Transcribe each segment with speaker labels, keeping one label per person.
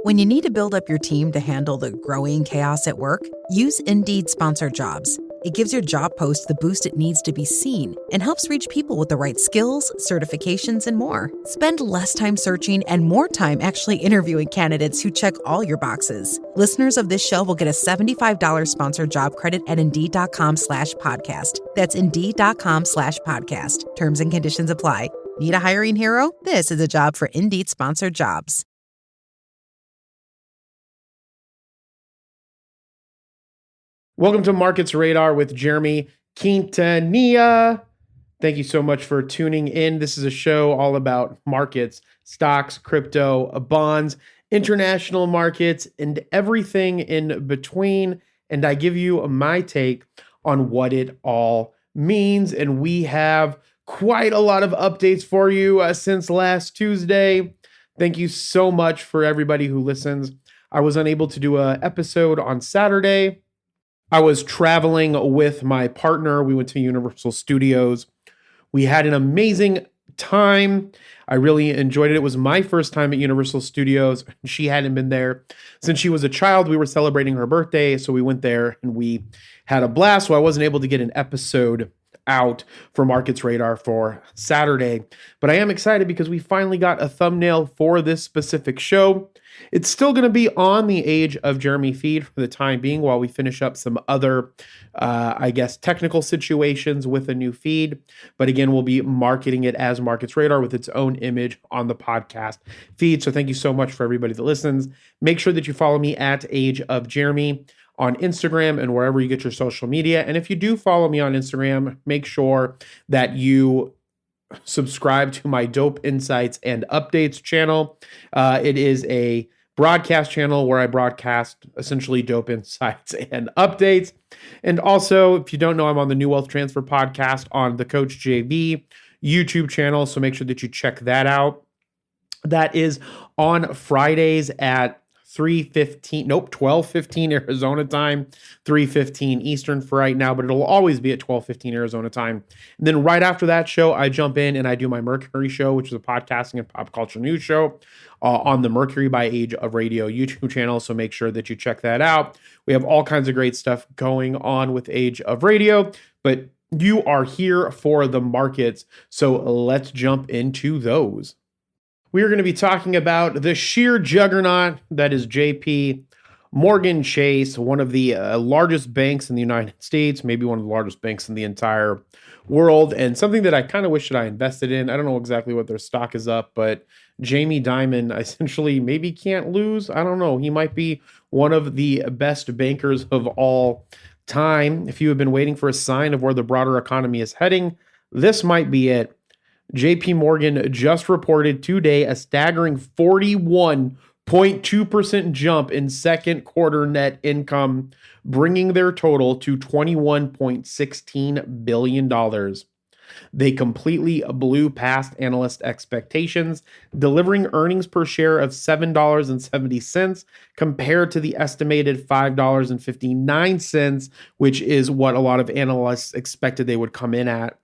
Speaker 1: When you need to build up your team to handle the growing chaos at work, use Indeed Sponsored Jobs. It gives your job post the boost it needs to be seen and helps reach people with the right skills, certifications, and more. Spend less time searching and more time actually interviewing candidates who check all your boxes. Listeners of this show will get a $75 sponsored job credit at Indeed.com/podcast. That's Indeed.com/podcast. Terms and conditions apply. Need a hiring hero? This is a job for Indeed Sponsored Jobs.
Speaker 2: Welcome to Markets Radar with Jeremy Quintanilla. Thank you so much for tuning in. This is a show all about markets, stocks, crypto, bonds, international markets, and everything in between. And I give you my take on what it all means. And we have quite a lot of updates for you since last Tuesday. Thank you so much for everybody who listens. I was unable to do an episode on Saturday. I was traveling with my partner. We went to Universal Studios. We had an amazing time. I really enjoyed it. It was my first time at Universal Studios. She hadn't been there since she was a child. We were celebrating her birthday, so we went there and we had a blast. So I wasn't able to get an episode out for Markets Radar for Saturday, but I am excited because we finally got a thumbnail for this specific show. It's still going to be on the Age of Jeremy feed for the time being while we finish up some other, technical situations with a new feed. But again, we'll be marketing it as Markets Radar with its own image on the podcast feed. So thank you so much for everybody that listens. Make sure that you follow me at Age of Jeremy on Instagram and wherever you get your social media. And if you do follow me on Instagram, make sure that you subscribe to my Dope Insights and Updates channel. It is a broadcast channel where I broadcast essentially dope insights and updates. And also, if you don't know, I'm on the New Wealth Transfer podcast on the Coach JB YouTube channel. So make sure that you check that out. That is on Fridays at 12:15 Arizona time, 3:15 Eastern for right now, but it'll always be at 12:15 Arizona time. And then right after that show, I jump in and I do my Mercury show, which is a podcasting and pop culture news show on the Mercury by Age of Radio YouTube channel. So make sure that you check that out. We have all kinds of great stuff going on with Age of Radio, but you are here for the markets. So let's jump into those. We are going to be talking about the sheer juggernaut that is JPMorgan Chase, one of the largest banks in the United States, maybe one of the largest banks in the entire world, and something that I kind of wish that I invested in. I don't know exactly what their stock is up, but Jamie Dimon essentially maybe can't lose. I don't know. He might be one of the best bankers of all time. If you have been waiting for a sign of where the broader economy is heading, this might be it. JPMorgan just reported today a staggering 41.2% jump in second quarter net income, bringing their total to $21.16 billion. They completely blew past analyst expectations, delivering earnings per share of $7.70 compared to the estimated $5.59, which is what a lot of analysts expected they would come in at.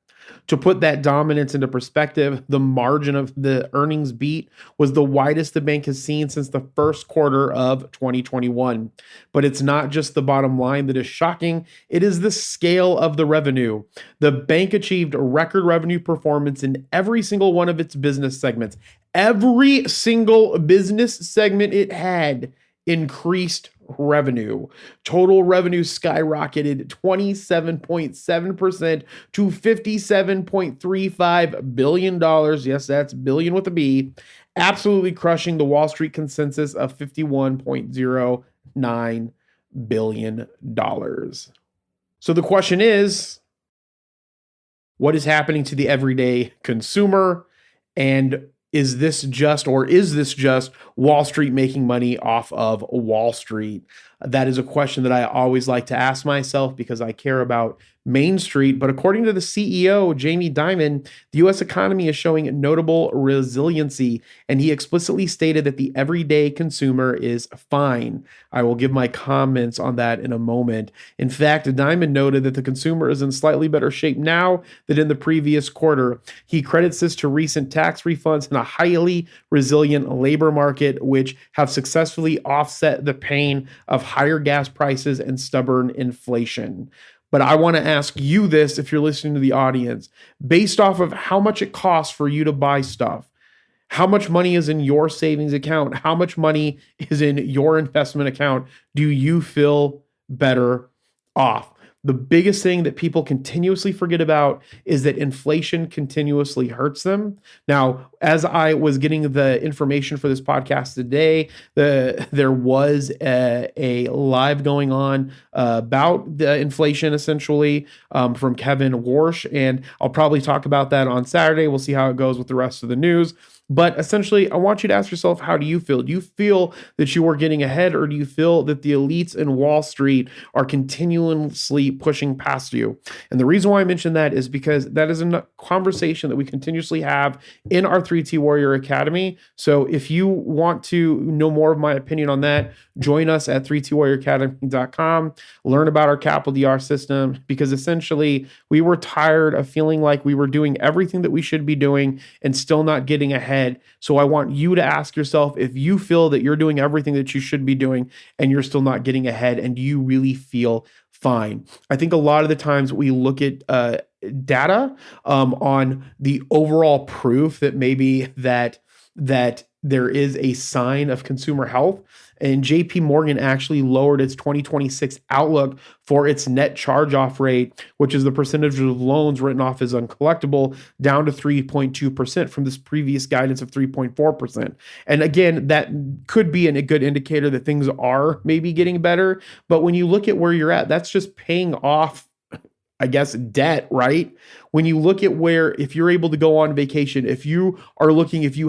Speaker 2: To put that dominance into perspective, the margin of the earnings beat was the widest the bank has seen since the first quarter of 2021. But it's not just the bottom line that is shocking, it is the scale of the revenue. The bank achieved a record revenue performance in every single one of its business segments. Every single business segment it had increased revenue. Total revenue skyrocketed 27.7% to $57.35 billion. Yes, that's billion with a B, absolutely crushing the Wall Street consensus of $51.09 billion. So the question is, what is happening to the everyday consumer? And is this just Wall Street making money off of Wall Street? That is a question that I always like to ask myself because I care about Main Street. But according to the CEO, Jamie Dimon, the U.S. economy is showing notable resiliency, and he explicitly stated that the everyday consumer is fine. I will give my comments on that in a moment. In fact, Dimon noted that the consumer is in slightly better shape now than in the previous quarter. He credits this to recent tax refunds and a highly resilient labor market. market, which have successfully offset the pain of higher gas prices and stubborn inflation. But I want to ask you this, if you're listening to the audience, based off of how much it costs for you to buy stuff, how much money is in your savings account, how much money is in your investment account, do you feel better off? The biggest thing that people continuously forget about is that inflation continuously hurts them. Now, as I was getting the information for this podcast today, there was a live going on about the inflation, essentially, from Kevin Warsh, and I'll probably talk about that on Saturday. We'll see how it goes with the rest of the news. But essentially, I want you to ask yourself, how do you feel? Do you feel that you are getting ahead, or do you feel that the elites in Wall Street are continuously pushing past you? And the reason why I mention that is because that is a conversation that we continuously have in our 3T Warrior Academy. So if you want to know more of my opinion on that, join us at 3twarrioracademy.com. Learn about our capital DR system, because essentially we were tired of feeling like we were doing everything that we should be doing and still not getting ahead. So I want you to ask yourself if you feel that you're doing everything that you should be doing and you're still not getting ahead, and do you really feel fine? I think a lot of the times we look at data on the overall proof that maybe that there is a sign of consumer health. And JPMorgan actually lowered its 2026 outlook for its net charge-off rate, which is the percentage of loans written off as uncollectible, down to 3.2% from this previous guidance of 3.4%. And again, that could be a good indicator that things are maybe getting better. But when you look at where you're at, that's just paying off, I guess, debt, right? When you look at where, if you're able to go on vacation, if you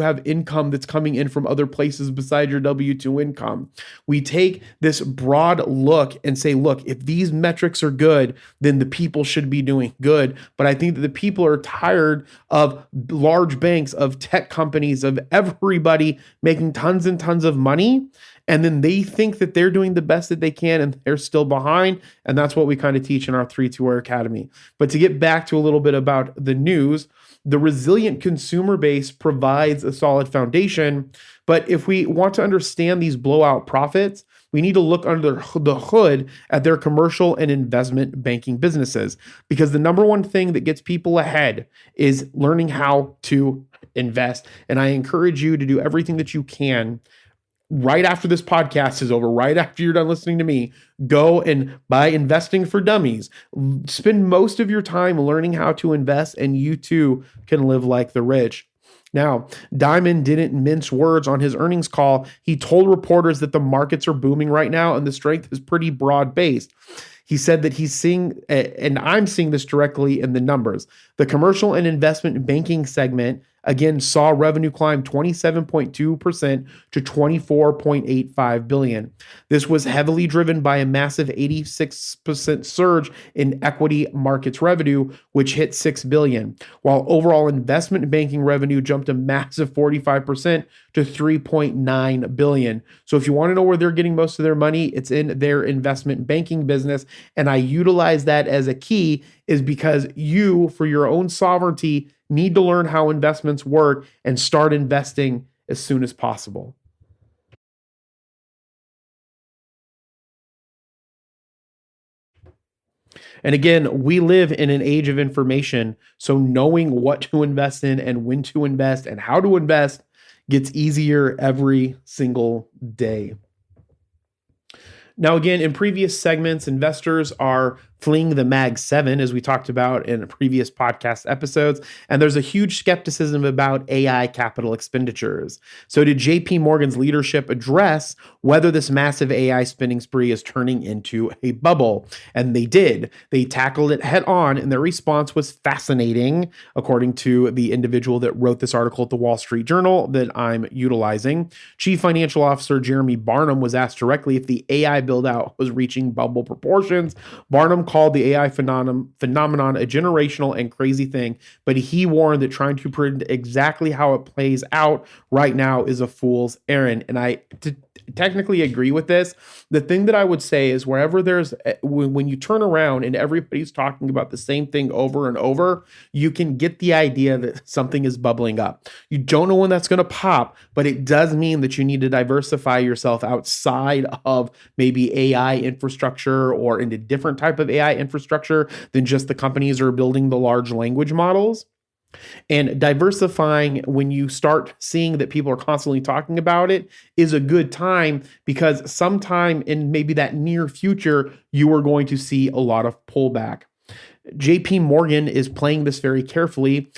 Speaker 2: have income that's coming in from other places besides your W-2 income, we take this broad look and say, look, if these metrics are good, then the people should be doing good. But I think that the people are tired of large banks, of tech companies, of everybody making tons and tons of money. And then they think that they're doing the best that they can and they're still behind. And that's what we kind of teach in our 3T Warrior Academy. But to get back to a little bit about the news, the resilient consumer base provides a solid foundation. But if we want to understand these blowout profits, we need to look under the hood at their commercial and investment banking businesses. Because the number one thing that gets people ahead is learning how to invest. And I encourage you to do everything that you can right after this podcast is over, right after you're done listening to me, go and buy Investing for Dummies. Spend most of your time learning how to invest, and you too can live like the rich. Now, Dimon didn't mince words on his earnings call. He told reporters that the markets are booming right now and the strength is pretty broad-based. He said that he's seeing, and I'm seeing this directly in the numbers, the commercial and investment banking segment again saw revenue climb 27.2% to $24.85 billion. This was heavily driven by a massive 86% surge in equity markets revenue, which hit $6 billion, while overall investment banking revenue jumped a massive 45% to $3.9 billion. So if you want to know where they're getting most of their money, it's in their investment banking business. And I utilize that as a key is because you, for your own sovereignty, need to learn how investments work and start investing as soon as possible. And again, we live in an age of information, so knowing what to invest in and when to invest and how to invest gets easier every single day. Now, again, in previous segments, investors are fleeing the Mag 7, as we talked about in previous podcast episodes, and there's a huge skepticism about AI capital expenditures. So did JPMorgan's leadership address whether this massive AI spending spree is turning into a bubble? And they did. They tackled it head on, and their response was fascinating, according to the individual that wrote this article at the Wall Street Journal that I'm utilizing. Chief Financial Officer Jeremy Barnum was asked directly if the AI build-out was reaching bubble proportions. Barnum called the AI phenomenon a generational and crazy thing, but he warned that trying to predict exactly how it plays out right now is a fool's errand. And I technically agree with this. The thing that I would say is wherever when you turn around and everybody's talking about the same thing over and over, you can get the idea that something is bubbling up. You don't know when that's going to pop, but it does mean that you need to diversify yourself outside of maybe AI infrastructure or into different type of AI infrastructure than just the companies that are building the large language models. And diversifying when you start seeing that people are constantly talking about it is a good time, because sometime in maybe that near future, you are going to see a lot of pullback. JPMorgan is playing this very carefully.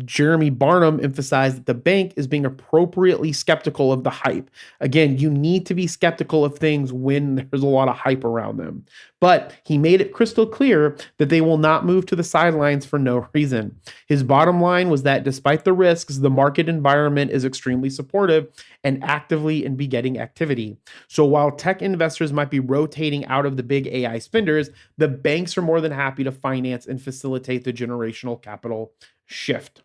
Speaker 2: Jeremy Barnum emphasized that the bank is being appropriately skeptical of the hype. Again, you need to be skeptical of things when there's a lot of hype around them. But he made it crystal clear that they will not move to the sidelines for no reason. His bottom line was that despite the risks, the market environment is extremely supportive and actively in begetting activity. So while tech investors might be rotating out of the big AI spenders, the banks are more than happy to finance and facilitate the generational capital shift.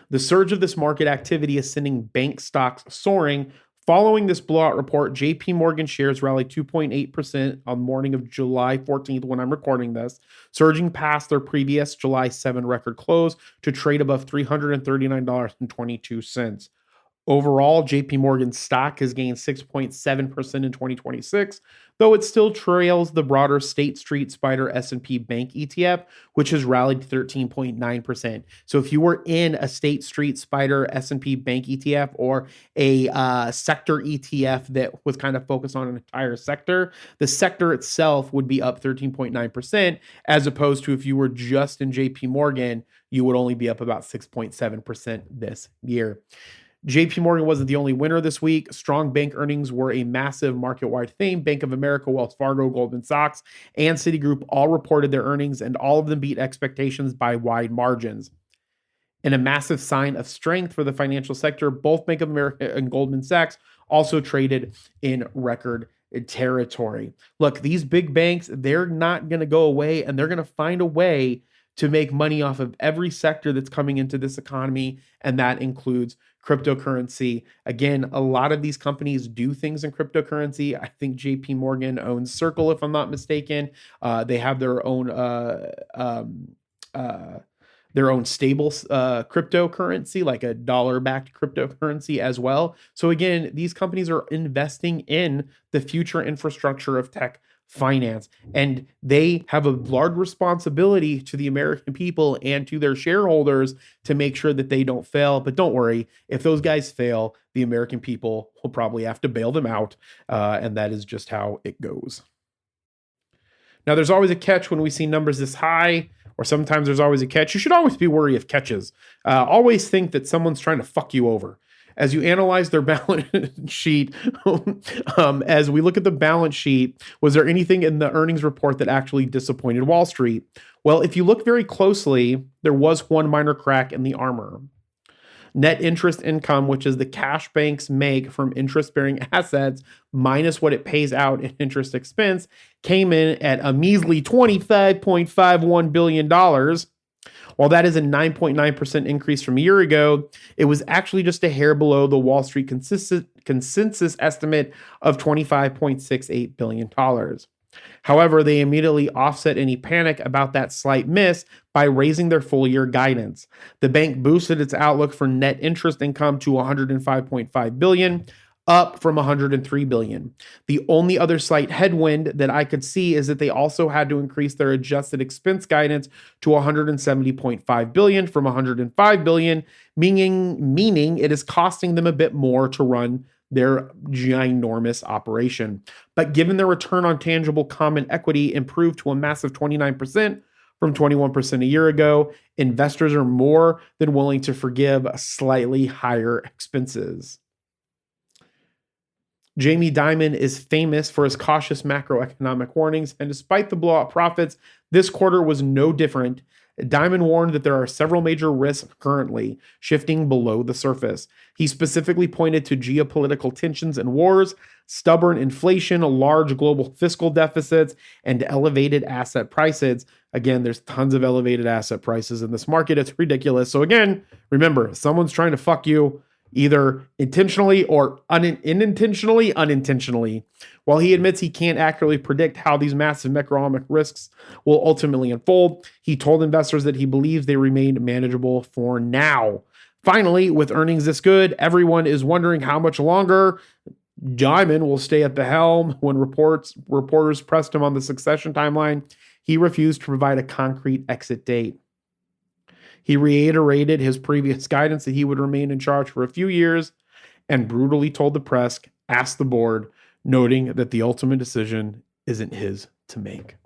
Speaker 2: The surge of this market activity is sending bank stocks soaring. Following this blowout report, JPMorgan shares rallied 2.8% on the morning of July 14th when I'm recording this, surging past their previous July 7 record close to trade above $339.22. Overall, JPMorgan stock has gained 6.7% in 2026, though it still trails the broader State Street Spider S&P Bank ETF, which has rallied 13.9%. So if you were in a State Street Spider S&P Bank ETF or a sector ETF that was kind of focused on an entire sector, the sector itself would be up 13.9%, as opposed to if you were just in JPMorgan, you would only be up about 6.7% this year. JPMorgan wasn't the only winner this week. Strong bank earnings were a massive market-wide theme. Bank of America, Wells Fargo, Goldman Sachs, and Citigroup all reported their earnings, and all of them beat expectations by wide margins. In a massive sign of strength for the financial sector, both Bank of America and Goldman Sachs also traded in record territory. Look, these big banks, they're not going to go away, and they're going to find a way to make money off of every sector that's coming into this economy, and that includes cryptocurrency. Again, a lot of these companies do things in cryptocurrency. I think JPMorgan owns Circle, if I'm not mistaken. They have their own stable cryptocurrency, like a dollar-backed cryptocurrency as well. So again, these companies are investing in the future infrastructure of tech finance, and they have a large responsibility to the American people and to their shareholders to make sure that they don't fail. But don't worry, if those guys fail, the American people will probably have to bail them out, and that is just how it goes. Now, there's always a catch when we see numbers this high, or sometimes there's always a catch. You should always be wary of catches. Always think that someone's trying to fuck you over. As you analyze their balance sheet, as we look at the balance sheet, was there anything in the earnings report that actually disappointed Wall Street? Well, if you look very closely, there was one minor crack in the armor. Net interest income, which is the cash banks make from interest-bearing assets minus what it pays out in interest expense, came in at a measly $25.51 billion. While that is a 9.9% increase from a year ago, it was actually just a hair below the Wall Street consensus estimate of $25.68 billion. However, they immediately offset any panic about that slight miss by raising their full-year guidance. The bank boosted its outlook for net interest income to $105.5 billion, up from $103 billion. The only other slight headwind that I could see is that they also had to increase their adjusted expense guidance to $170.5 billion from $105 billion, meaning it is costing them a bit more to run their ginormous operation. But given their return on tangible common equity improved to a massive 29% from 21% a year ago, investors are more than willing to forgive slightly higher expenses. Jamie Dimon is famous for his cautious macroeconomic warnings, and despite the blowout profits, this quarter was no different. Dimon warned that there are several major risks currently shifting below the surface. He specifically pointed to geopolitical tensions and wars, stubborn inflation, large global fiscal deficits, and elevated asset prices. Again, there's tons of elevated asset prices in this market. It's ridiculous. So again, remember, someone's trying to fuck you. either intentionally or unintentionally. While he admits he can't accurately predict how these massive macroeconomic risks will ultimately unfold, he told investors that he believes they remain manageable for now. Finally, with earnings this good, everyone is wondering how much longer Dimon will stay at the helm. When reporters pressed him on the succession timeline, he refused to provide a concrete exit date. He reiterated his previous guidance that he would remain in charge for a few years and brutally told the press, asked the board, noting that the ultimate decision isn't his to make.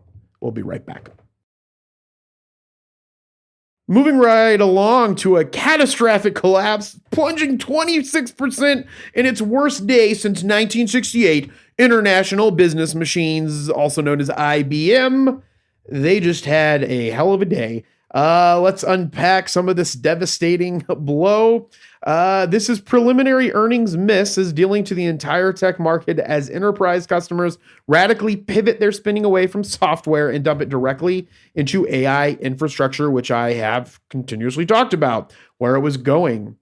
Speaker 2: We'll be right back. Moving right along to a catastrophic collapse, plunging 26% in its worst day since 1968, International Business Machines, also known as IBM, they just had a hell of a day. Let's unpack some of this devastating blow. This is preliminary earnings miss is dealing to the entire tech market as enterprise customers radically pivot their spending away from software and dump it directly into AI infrastructure, which I have continuously talked about, where it was going.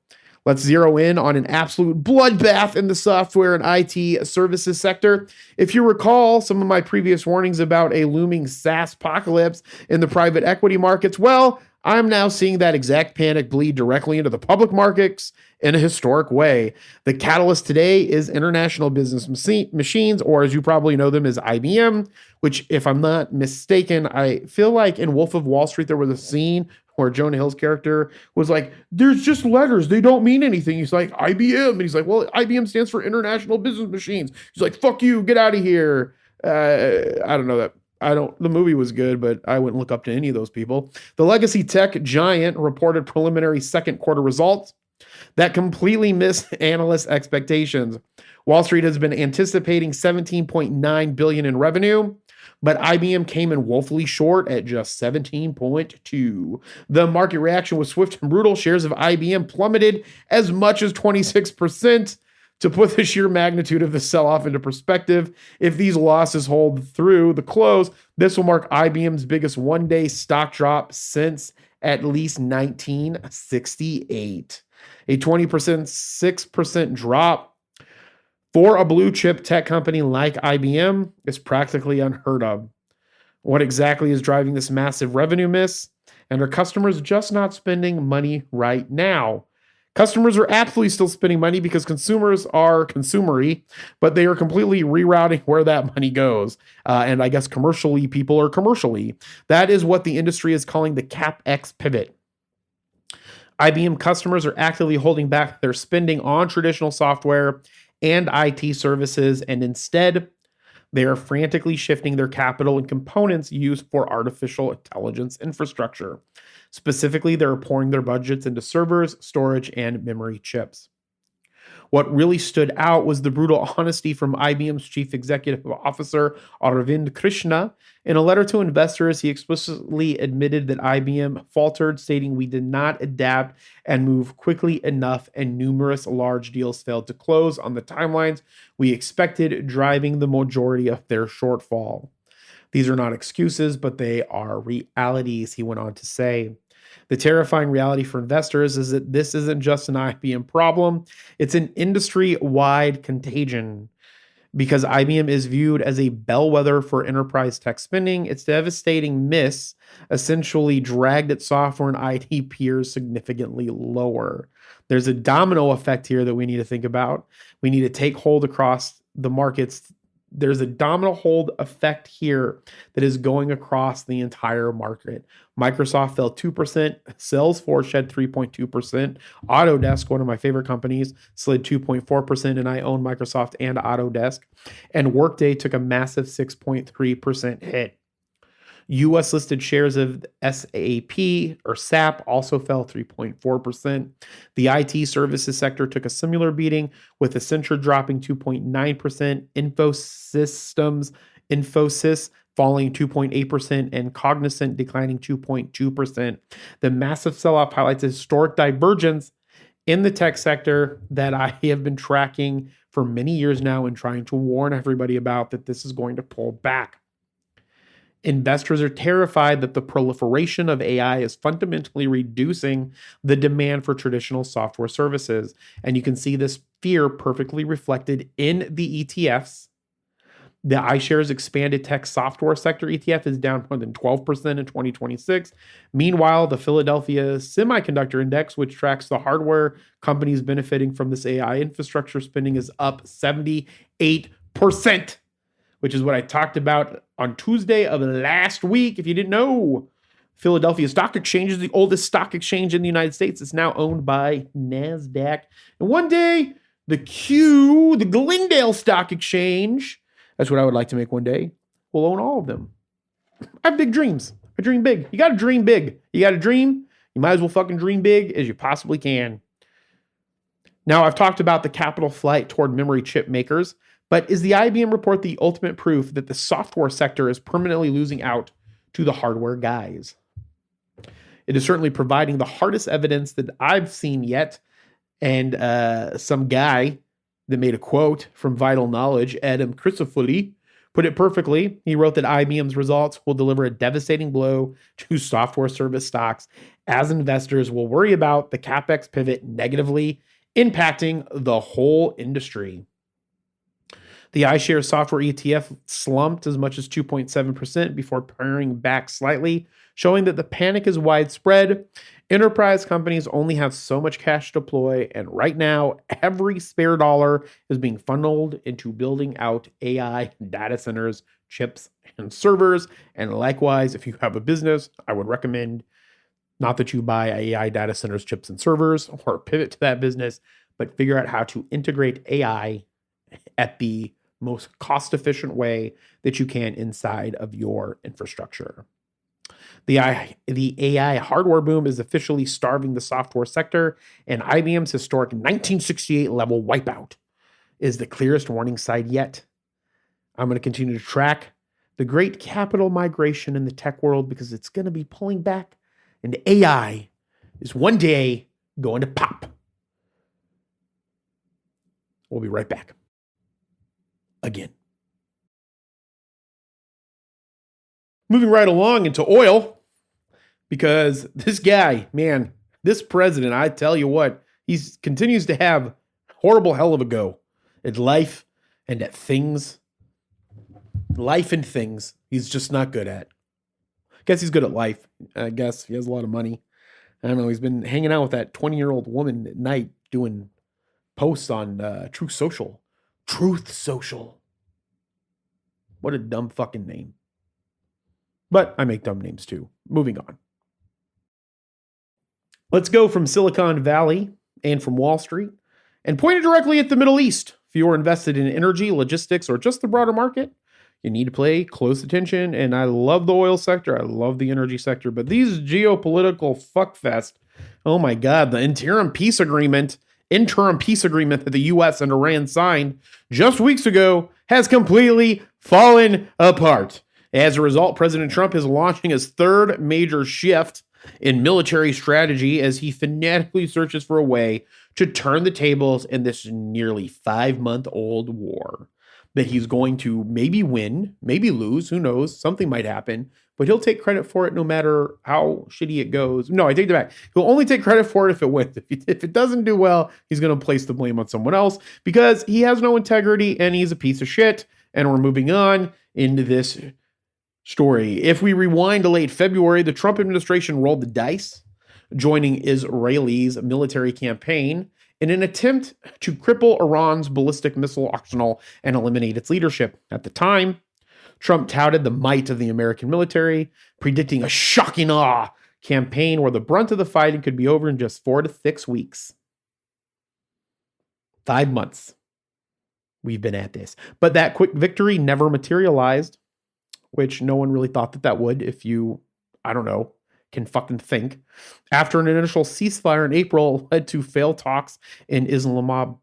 Speaker 2: Let's zero in on an absolute bloodbath in the software and IT services sector. If you recall some of my previous warnings about a looming SaaS apocalypse in the private equity markets, well, I'm now seeing that exact panic bleed directly into the public markets in a historic way. The catalyst today is International Business Machines, or as you probably know them as IBM, which, if I'm not mistaken, I feel like in Wolf of Wall Street, there was a scene where Jonah Hill's character was like, there's just letters. They don't mean anything. He's like, IBM. And he's like, well, IBM stands for International Business Machines. He's like, fuck you, get out of here. I don't know that. The movie was good, but I wouldn't look up to any of those people. The legacy tech giant reported preliminary second quarter results that completely missed analyst expectations. Wall Street has been anticipating $17.9 billion in revenue, but IBM came in woefully short at just 17.2. The market reaction was swift and brutal. Shares of IBM plummeted as much as 26%. To put the sheer magnitude of the sell-off into perspective, if these losses hold through the close, this will mark IBM's biggest one-day stock drop since at least 1968. A 6% drop for a blue chip tech company like IBM is practically unheard of. What exactly is driving this massive revenue miss? And are customers just not spending money right now? Customers are absolutely still spending money because consumers are consumery, but they are completely rerouting where that money goes. And I guess commercially, people are commercially. That is what the industry is calling the capex pivot. IBM customers are actively holding back their spending on traditional software and IT services, and instead, they are frantically shifting their capital and components used for artificial intelligence infrastructure. Specifically, they're pouring their budgets into servers, storage, and memory chips. What really stood out was the brutal honesty from IBM's chief executive officer, Arvind Krishna. In a letter to investors, he explicitly admitted that IBM faltered, stating, "We did not adapt and move quickly enough, and numerous large deals failed to close on the timelines we expected, driving the majority of their shortfall. These are not excuses, but they are realities," he went on to say. The terrifying reality for investors is that this isn't just an IBM problem, it's an industry-wide contagion. Because IBM is viewed as a bellwether for enterprise tech spending, its devastating miss essentially dragged its software and IT peers significantly lower. There's a domino effect here that we need to think about. We need to take hold across the markets. There's a domino hold effect here that is going across the entire market. Microsoft fell 2%, Salesforce shed 3.2%, Autodesk, one of my favorite companies, slid 2.4%, and I own Microsoft and Autodesk, and Workday took a massive 6.3% hit. U.S. listed shares of SAP also fell 3.4%. The IT services sector took a similar beating, with Accenture dropping 2.9%, Infosys falling 2.8%, and Cognizant declining 2.2%. The massive sell-off highlights a historic divergence in the tech sector that I have been tracking for many years now and trying to warn everybody about, that this is going to pull back. Investors are terrified that the proliferation of AI is fundamentally reducing the demand for traditional software services. And you can see this fear perfectly reflected in the ETFs. The iShares Expanded Tech Software Sector ETF is down more than 12% in 2026. Meanwhile, the Philadelphia Semiconductor Index, which tracks the hardware companies benefiting from this AI infrastructure spending, is up 78%, which is what I talked about on Tuesday of last week. If you didn't know, Philadelphia Stock Exchange is the oldest stock exchange in the United States. It's now owned by NASDAQ. And one day, the Glendale Stock Exchange, that's what I would like to make one day, will own all of them. I have big dreams. I dream big. You got to dream big. You got to dream. You might as well fucking dream big as you possibly can. Now, I've talked about the capital flight toward memory chip makers, but is the IBM report the ultimate proof that the software sector is permanently losing out to the hardware guys? It is certainly providing the hardest evidence that I've seen yet. And some guy that made a quote from Vital Knowledge, Adam Crisafulli, put it perfectly. He wrote that IBM's results will deliver a devastating blow to software service stocks as investors will worry about the capex pivot negatively impacting the whole industry. The iShares software ETF slumped as much as 2.7% before paring back slightly, showing that the panic is widespread. Enterprise companies only have so much cash to deploy, and right now, every spare dollar is being funneled into building out AI data centers, chips, and servers. And likewise, if you have a business, I would recommend not that you buy AI data centers, chips, and servers, or pivot to that business, but figure out how to integrate AI at the most cost-efficient way that you can inside of your infrastructure. The AI hardware boom is officially starving the software sector, and IBM's historic 1968 level wipeout is the clearest warning sign yet. I'm going to continue to track the great capital migration in the tech world because it's going to be pulling back, and AI is one day going to pop. We'll be right back. Again. Moving right along into oil, because this guy, man, this president, I tell you what, he continues to have horrible hell of a go at life and at things. Life and things he's just not good at. I guess he's good at life. I guess he has a lot of money. I don't know. He's been hanging out with that 20-year-old woman at night doing posts on Truth Social. Truth Social. What a dumb fucking name. But I make dumb names too. Moving on. Let's go from Silicon Valley and from Wall Street and point it directly at the Middle East. If you're invested in energy, logistics, or just the broader market, you need to pay close attention. And I love the oil sector. I love the energy sector. But these geopolitical fuckfest, oh my God, the interim peace agreement that the U.S. and Iran signed just weeks ago has completely fallen apart. As a result, President Trump is launching his third major shift in military strategy as he fanatically searches for a way to turn the tables in this nearly 5-month-old war that he's going to maybe win, maybe lose, who knows, something might happen, but he'll take credit for it no matter how shitty it goes. No, I take it back. He'll only take credit for it if it wins. If it doesn't do well, he's going to place the blame on someone else because he has no integrity and he's a piece of shit. And we're moving on into this story. If we rewind to late February, the Trump administration rolled the dice, joining Israel's military campaign in an attempt to cripple Iran's ballistic missile arsenal and eliminate its leadership. At the time, Trump touted the might of the American military, predicting a shocking campaign where the brunt of the fighting could be over in just 4 to 6 weeks. 5 months. We've been at this. But that quick victory never materialized, which no one really thought that would if you, I don't know, can fucking think. After an initial ceasefire in April led to failed talks in Islamabad,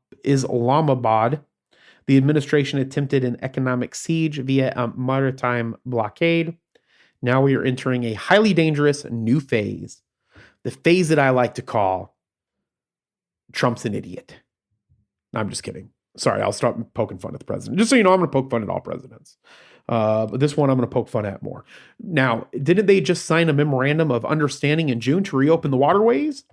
Speaker 2: the administration attempted an economic siege via a maritime blockade. Now we are entering a highly dangerous new phase. The phase that I like to call Trump's an idiot. No, I'm just kidding. Sorry, I'll start poking fun at the president. Just so you know, I'm going to poke fun at all presidents. But this one I'm going to poke fun at more. Now, didn't they just sign a memorandum of understanding in June to reopen the waterways?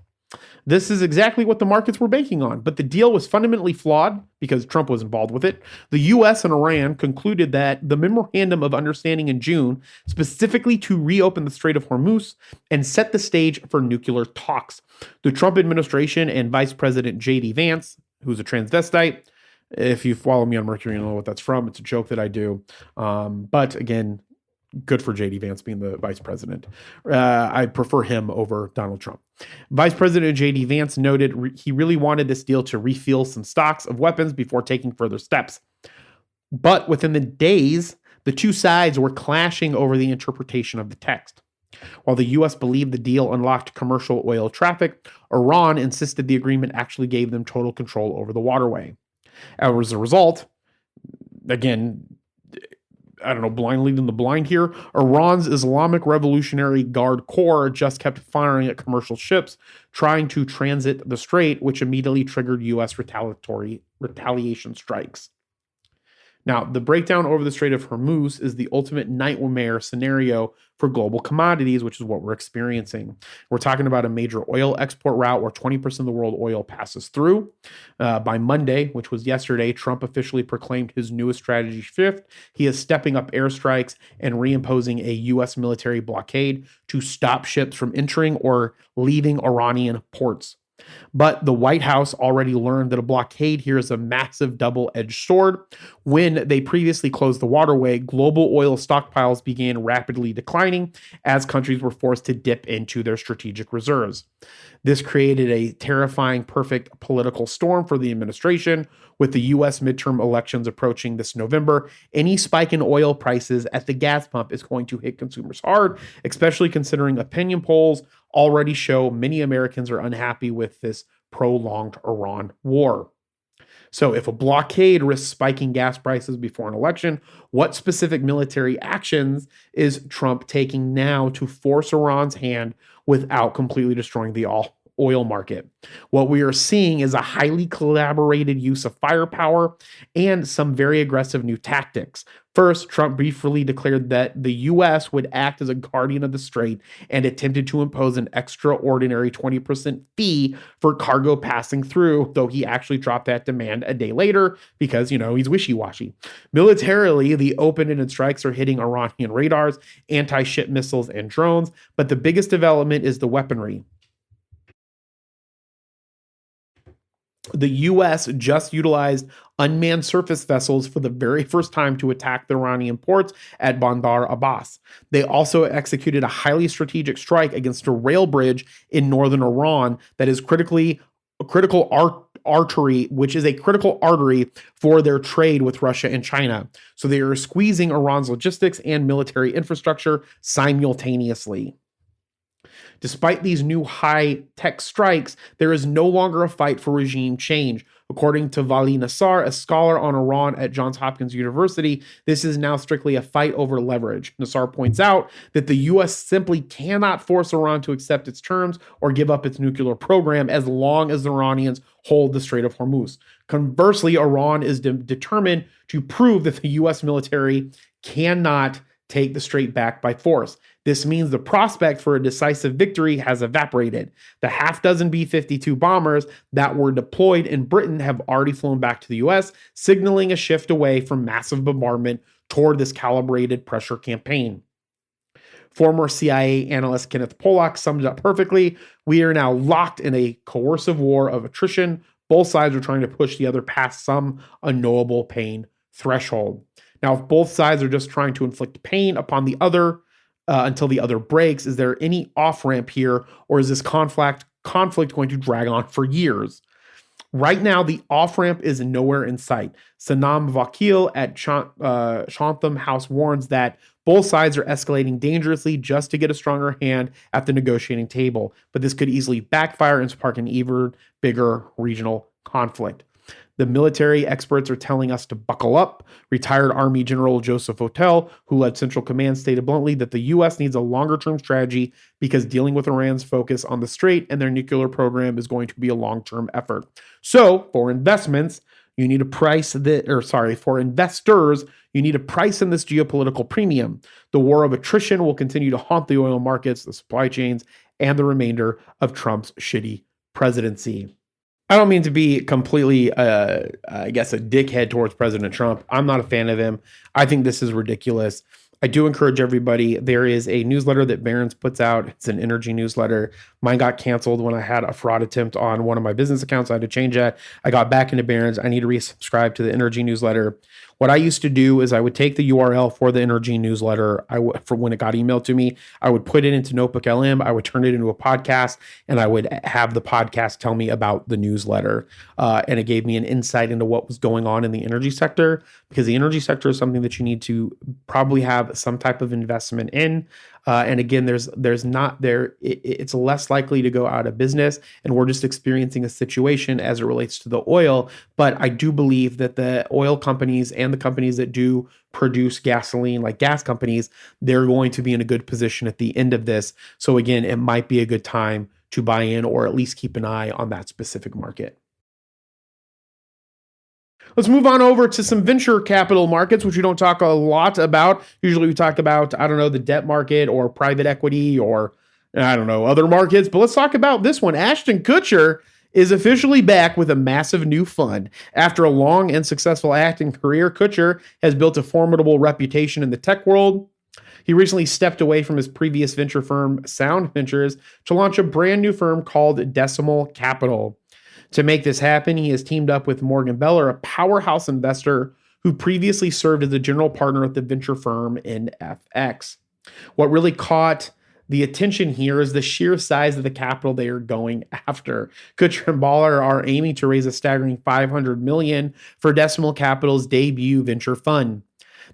Speaker 2: This is exactly what the markets were banking on, but the deal was fundamentally flawed because Trump was involved with it. The U.S. and Iran concluded that the memorandum of understanding in June, specifically to reopen the Strait of Hormuz and set the stage for nuclear talks. The Trump administration and Vice President J.D. Vance, who's a transvestite, if you follow me on Mercury, you know what that's from. It's a joke that I do. But again, good for J.D. Vance being the vice president. I prefer him over Donald Trump. Vice President J.D. Vance noted he really wanted this deal to refuel some stocks of weapons before taking further steps. But within the days, the two sides were clashing over the interpretation of the text. While the U.S. believed the deal unlocked commercial oil traffic, Iran insisted the agreement actually gave them total control over the waterway. As a result, again, I don't know, blind leading the blind here. Iran's Islamic Revolutionary Guard Corps just kept firing at commercial ships trying to transit the strait, which immediately triggered U.S. retaliation strikes. Now, the breakdown over the Strait of Hormuz is the ultimate nightmare scenario for global commodities, which is what we're experiencing. We're talking about a major oil export route where 20% of the world oil passes through. By Monday, which was yesterday, Trump officially proclaimed his newest strategy shift. He is stepping up airstrikes and reimposing a U.S. military blockade to stop ships from entering or leaving Iranian ports. But the White House already learned that a blockade here is a massive double-edged sword. When they previously closed the waterway, global oil stockpiles began rapidly declining as countries were forced to dip into their strategic reserves. This created a terrifying, perfect political storm for the administration. With the U.S. midterm elections approaching this November, any spike in oil prices at the gas pump is going to hit consumers hard, especially considering opinion polls already show many Americans are unhappy with this prolonged Iran war. So if a blockade risks spiking gas prices before an election, what specific military actions is Trump taking now to force Iran's hand without completely destroying the oil market? What we are seeing is a highly collaborated use of firepower and some very aggressive new tactics. First, Trump briefly declared that the U.S. would act as a guardian of the strait and attempted to impose an extraordinary 20% fee for cargo passing through, though he actually dropped that demand a day later because, he's wishy-washy. Militarily, the open-ended strikes are hitting Iranian radars, anti-ship missiles, and drones, but the biggest development is the weaponry. The U.S. just utilized unmanned surface vessels for the very first time to attack the Iranian ports at Bandar Abbas. They also executed a highly strategic strike against a rail bridge in northern Iran that is artery, which is a critical artery for their trade with Russia and China. So they are squeezing Iran's logistics and military infrastructure simultaneously. Despite these new high-tech strikes, there is no longer a fight for regime change. According to Vali Nassar, a scholar on Iran at Johns Hopkins University, this is now strictly a fight over leverage. Nassar points out that the U.S. simply cannot force Iran to accept its terms or give up its nuclear program as long as the Iranians hold the Strait of Hormuz. Conversely, Iran is determined to prove that the U.S. military cannot take the strait back by force. This means the prospect for a decisive victory has evaporated. The half dozen B-52 bombers that were deployed in Britain have already flown back to the U.S., signaling a shift away from massive bombardment toward this calibrated pressure campaign. Former CIA analyst Kenneth Pollack summed it up perfectly. We are now locked in a coercive war of attrition. Both sides are trying to push the other past some unknowable pain threshold. Now, if both sides are just trying to inflict pain upon the other until the other breaks, is there any off-ramp here, or is this conflict going to drag on for years? Right now, the off-ramp is nowhere in sight. Sanam Vakil at Chatham House warns that both sides are escalating dangerously just to get a stronger hand at the negotiating table, but this could easily backfire and spark an even bigger regional conflict. The military experts are telling us to buckle up. Retired Army General Joseph Votel, who led Central Command, stated bluntly that the U.S. needs a longer-term strategy because dealing with Iran's focus on the strait and their nuclear program is going to be a long-term effort. So, for investments, you need to price that, or sorry, for investors, you need to price in this geopolitical premium. The war of attrition will continue to haunt the oil markets, the supply chains, and the remainder of Trump's shitty presidency. I don't mean to be completely, I guess, a dickhead towards President Trump. I'm not a fan of him. I think this is ridiculous. I do encourage everybody. There is a newsletter that Barron's puts out. It's an energy newsletter. Mine got canceled when I had a fraud attempt on one of my business accounts. I had to change that. I got back into Barron's. I need to resubscribe to the energy newsletter. What I used to do is I would take the URL for the energy newsletter. For when it got emailed to me, I would put it into Notebook LM. I would turn it into a podcast, and I would have the podcast tell me about the newsletter. And it gave me an insight into what was going on in the energy sector, because the energy sector is something that you need to probably have some type of investment in. And again, it's less likely to go out of business, and we're just experiencing a situation as it relates to the oil. But I do believe that the oil companies and the companies that do produce gasoline, like gas companies, they're going to be in a good position at the end of this. So again, it might be a good time to buy in, or at least keep an eye on that specific market. Let's move on over to some venture capital markets, which we don't talk a lot about. Usually we talk about, the debt market or private equity or, other markets. But let's talk about this one. Ashton Kutcher is officially back with a massive new fund. After a long and successful acting career, Kutcher has built a formidable reputation in the tech world. He recently stepped away from his previous venture firm, Sound Ventures, to launch a brand new firm called Decimal Capital. To make this happen, he has teamed up with Morgan Beller, a powerhouse investor who previously served as a general partner at the venture firm NFX. What really caught the attention here is the sheer size of the capital they are going after. Kutcher and Beller are aiming to raise a staggering $500 million for Decimal Capital's debut venture fund.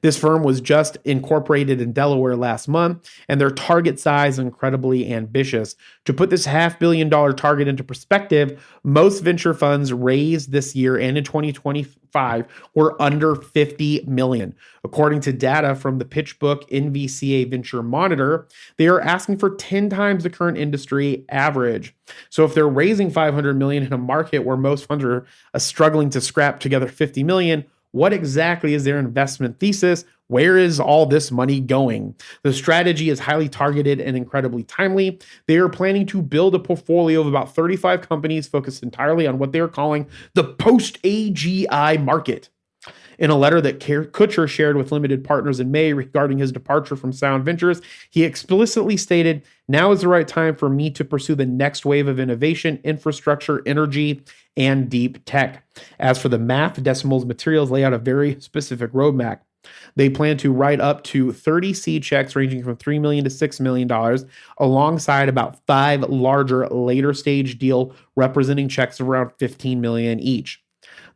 Speaker 2: This firm was just incorporated in Delaware last month, and their target size is incredibly ambitious. To put this $500 million target into perspective, most venture funds raised this year and in 2025 were under $50 million. According to data from the PitchBook NVCA Venture Monitor, they are asking for 10 times the current industry average. So if they're raising $500 million in a market where most funds are struggling to scrap together $50 million, what exactly is their investment thesis? Where is all this money going? The strategy is highly targeted and incredibly timely. They are planning to build a portfolio of about 35 companies focused entirely on what they are calling the post-AGI market. In a letter that Kutcher shared with limited partners in May regarding his departure from Sound Ventures, he explicitly stated, "Now is the right time for me to pursue the next wave of innovation, infrastructure, energy, and deep tech." As for the math, Decimal's materials lay out a very specific roadmap. They plan to write up to 30 seed checks ranging from $3 million to $6 million, alongside about 5 larger later stage deals representing checks of around $15 million each.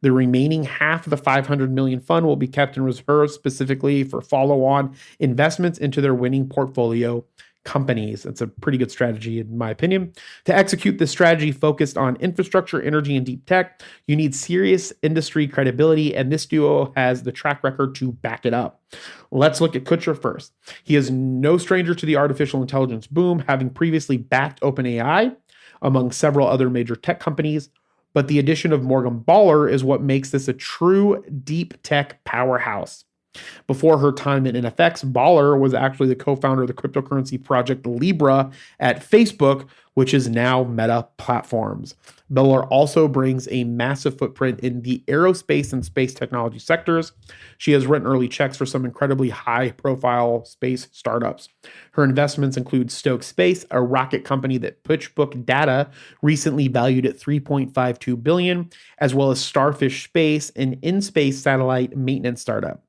Speaker 2: The remaining half of the $500 million fund will be kept in reserve specifically for follow-on investments into their winning portfolio companies. It's a pretty good strategy, in my opinion. To execute this strategy focused on infrastructure, energy, and deep tech, you need serious industry credibility, and this duo has the track record to back it up. Let's look at Kutcher first. He is no stranger to the artificial intelligence boom, having previously backed OpenAI, among several other major tech companies. But the addition of Morgan Beller is what makes this a true deep tech powerhouse. Before her time at NFX, Beller was actually the co-founder of the cryptocurrency project Libra at Facebook, which is now Meta Platforms. Beller also brings a massive footprint in the aerospace and space technology sectors. She has written early checks for some incredibly high-profile space startups. Her investments include Stoke Space, a rocket company that PitchBook Data recently valued at $3.52 billion, as well as Starfish Space, an in-space satellite maintenance startup.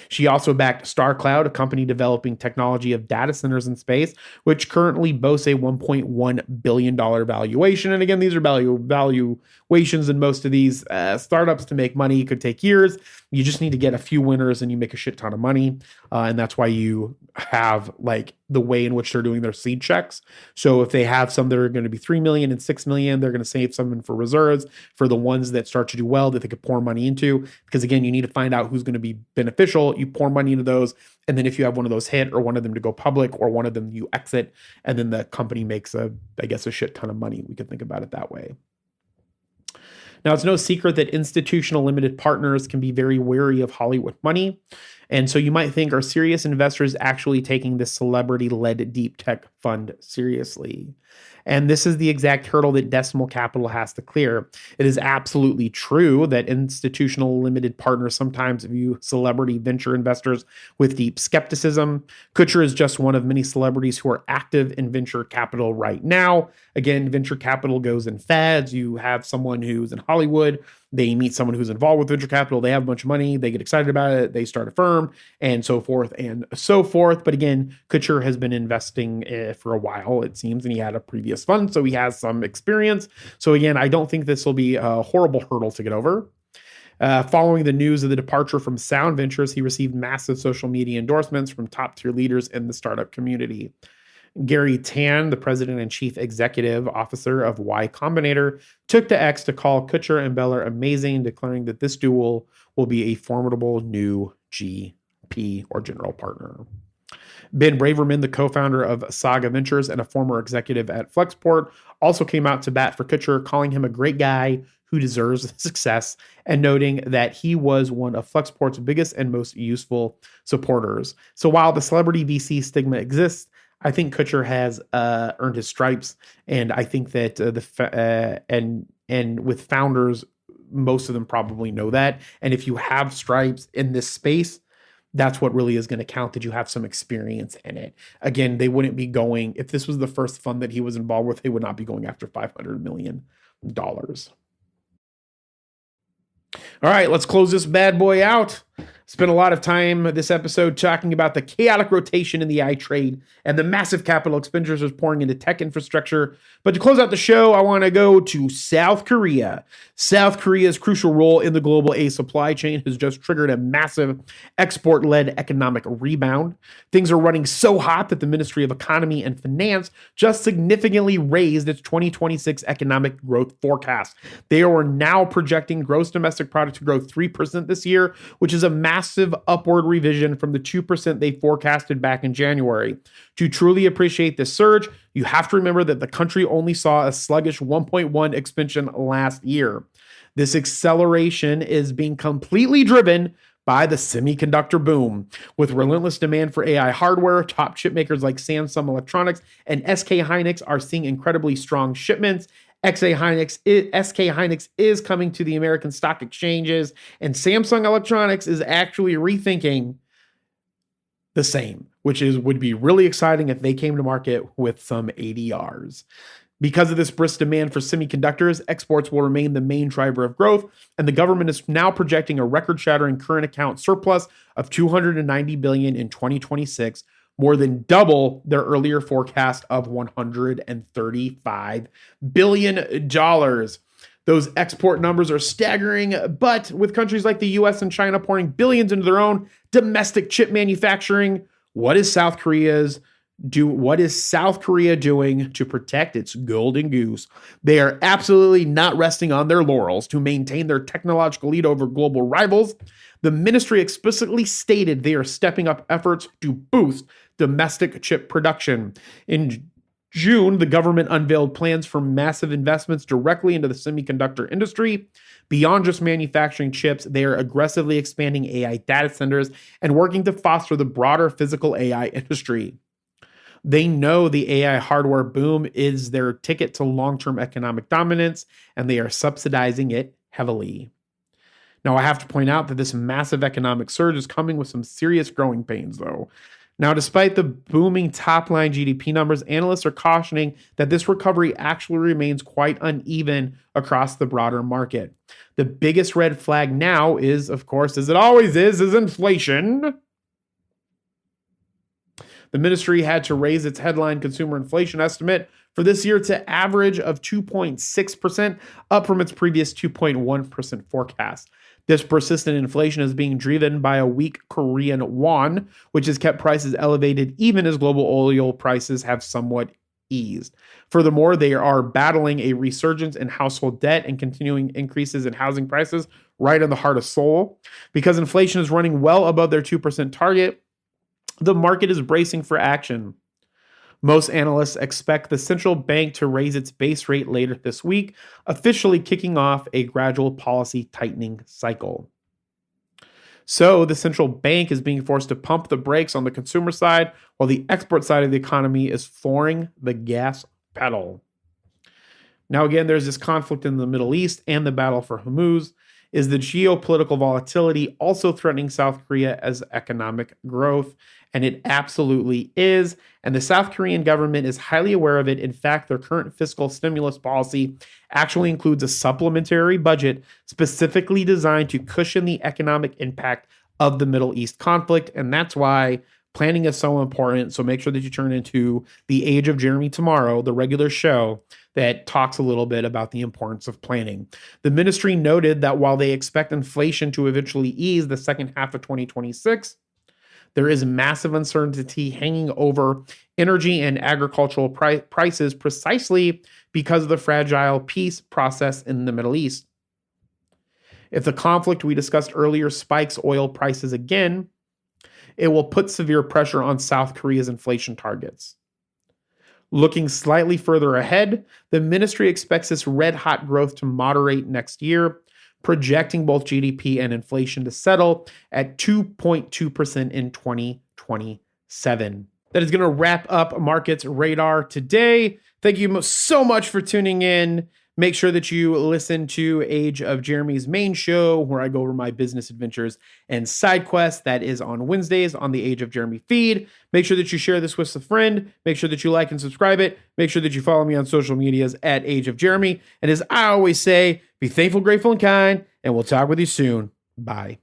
Speaker 2: She also backed StarCloud, a company developing technology of data centers in space, which currently boasts a $1.1 billion valuation. And again, these are valuations, and most of these startups to make money could take years. You just need to get a few winners and you make a shit ton of money. And that's why you have like the way in which they're doing their seed checks. So if they have some that are going to be 3 million and 6 million, they're going to save some for reserves for the ones that start to do well that they could pour money into. Because again, you need to find out who's going to be beneficial. You pour money into those. And then if you have one of those hit, or one of them to go public, or one of them you exit, and then the company makes a shit ton of money. We could think about it that way. Now, it's no secret that institutional limited partners can be very wary of Hollywood money. And so you might think, are serious investors actually taking this celebrity-led deep tech fund seriously? And this is the exact hurdle that Decimal Capital has to clear. It is absolutely true that institutional limited partners sometimes view celebrity venture investors with deep skepticism. Kutcher is just one of many celebrities who are active in venture capital right now. Again, venture capital goes in fads. You have someone who's in Hollywood, they meet someone who's involved with venture capital, they have a bunch of money, they get excited about it, they start a firm, and so forth and so forth. But again, Kutcher has been investing for a while, it seems, and he had a previous fund, so he has some experience. So again, I don't think this will be a horrible hurdle to get over. Following the news of the departure from Sound Ventures, he received massive social media endorsements from top-tier leaders in the startup community. Gary Tan, the president and chief executive officer of Y Combinator, took to X to call Kutcher and Beller amazing, declaring that this duo will be a formidable new GP or general partner. Ben Braverman, the co-founder of Saga Ventures and a former executive at Flexport, also came out to bat for Kutcher, calling him a great guy who deserves success and noting that he was one of Flexport's biggest and most useful supporters. So while the celebrity VC stigma exists, I think Kutcher has earned his stripes, and I think that and with founders, most of them probably know that. And if you have stripes in this space, that's what really is going to count, that you have some experience in it. Again, they wouldn't be going, if this was the first fund that he was involved with, they would not be going after $500 million. All right, let's close this bad boy out. Spent a lot of time this episode talking about the chaotic rotation in the AI trade and the massive capital expenditures pouring into tech infrastructure. But to close out the show, I want to go to South Korea. South Korea's crucial role in the global AI supply chain has just triggered a massive export-led economic rebound. Things are running so hot that the Ministry of Economy and Finance just significantly raised its 2026 economic growth forecast. They are now projecting gross domestic product to grow 3% this year, which is a massive upward revision from the 2% they forecasted back in January. To truly appreciate this surge, you have to remember that the country only saw a sluggish 1.1 expansion last year. This acceleration is being completely driven by the semiconductor boom. With relentless demand for AI hardware, top chip makers like Samsung Electronics and SK Hynix are seeing incredibly strong shipments. SK Hynix is coming to the American stock exchanges, and Samsung Electronics is actually rethinking the same, which would be really exciting if they came to market with some ADRs. Because of this brisk demand for semiconductors, exports will remain the main driver of growth, and the government is now projecting a record-shattering current account surplus of $290 billion in 2026, more than double their earlier forecast of $135 billion. Those export numbers are staggering, but with countries like the U.S. and China pouring billions into their own domestic chip manufacturing, what is South Korea doing to protect its golden goose? They are absolutely not resting on their laurels to maintain their technological lead over global rivals. The ministry explicitly stated they are stepping up efforts to boost domestic chip production. In June, the government unveiled plans for massive investments directly into the semiconductor industry. Beyond just manufacturing chips, they are aggressively expanding AI data centers and working to foster the broader physical AI industry. They know the AI hardware boom is their ticket to long-term economic dominance, and they are subsidizing it heavily. Now, I have to point out that this massive economic surge is coming with some serious growing pains, though. Now, despite the booming top-line GDP numbers, analysts are cautioning that this recovery actually remains quite uneven across the broader market. The biggest red flag now is, of course, as it always is inflation. The ministry had to raise its headline consumer inflation estimate for this year to average of 2.6%, up from its previous 2.1% forecast. This persistent inflation is being driven by a weak Korean won, which has kept prices elevated even as global oil prices have somewhat eased. Furthermore, they are battling a resurgence in household debt and continuing increases in housing prices right in the heart of Seoul. Because inflation is running well above their 2% target, the market is bracing for action. Most analysts expect the central bank to raise its base rate later this week, officially kicking off a gradual policy tightening cycle. So the central bank is being forced to pump the brakes on the consumer side, while the export side of the economy is flooring the gas pedal. Now, again, there's this conflict in the Middle East and the battle for Hormuz. Is the geopolitical volatility also threatening South Korea as economic growth? And it absolutely is. And the South Korean government is highly aware of it. In fact, their current fiscal stimulus policy actually includes a supplementary budget specifically designed to cushion the economic impact of the Middle East conflict. And that's why planning is so important. So make sure that you turn into The Age of Jeremy tomorrow, the regular show that talks a little bit about the importance of planning. The ministry noted that while they expect inflation to eventually ease the second half of 2026, there is massive uncertainty hanging over energy and agricultural prices precisely because of the fragile peace process in the Middle East. If the conflict we discussed earlier spikes oil prices again, it will put severe pressure on South Korea's inflation targets. Looking slightly further ahead, the ministry expects this red-hot growth to moderate next year, projecting both GDP and inflation to settle at 2.2% in 2027. That is going to wrap up Markets Radar today. Thank you so much for tuning in. Make sure that you listen to Age of Jeremy's main show, where I go over my business adventures and side quests. That is on Wednesdays on the Age of Jeremy feed. Make sure that you share this with a friend. Make sure that you like and subscribe it. Make sure that you follow me on social medias at Age of Jeremy. And as I always say, be thankful, grateful, and kind, and we'll talk with you soon. Bye.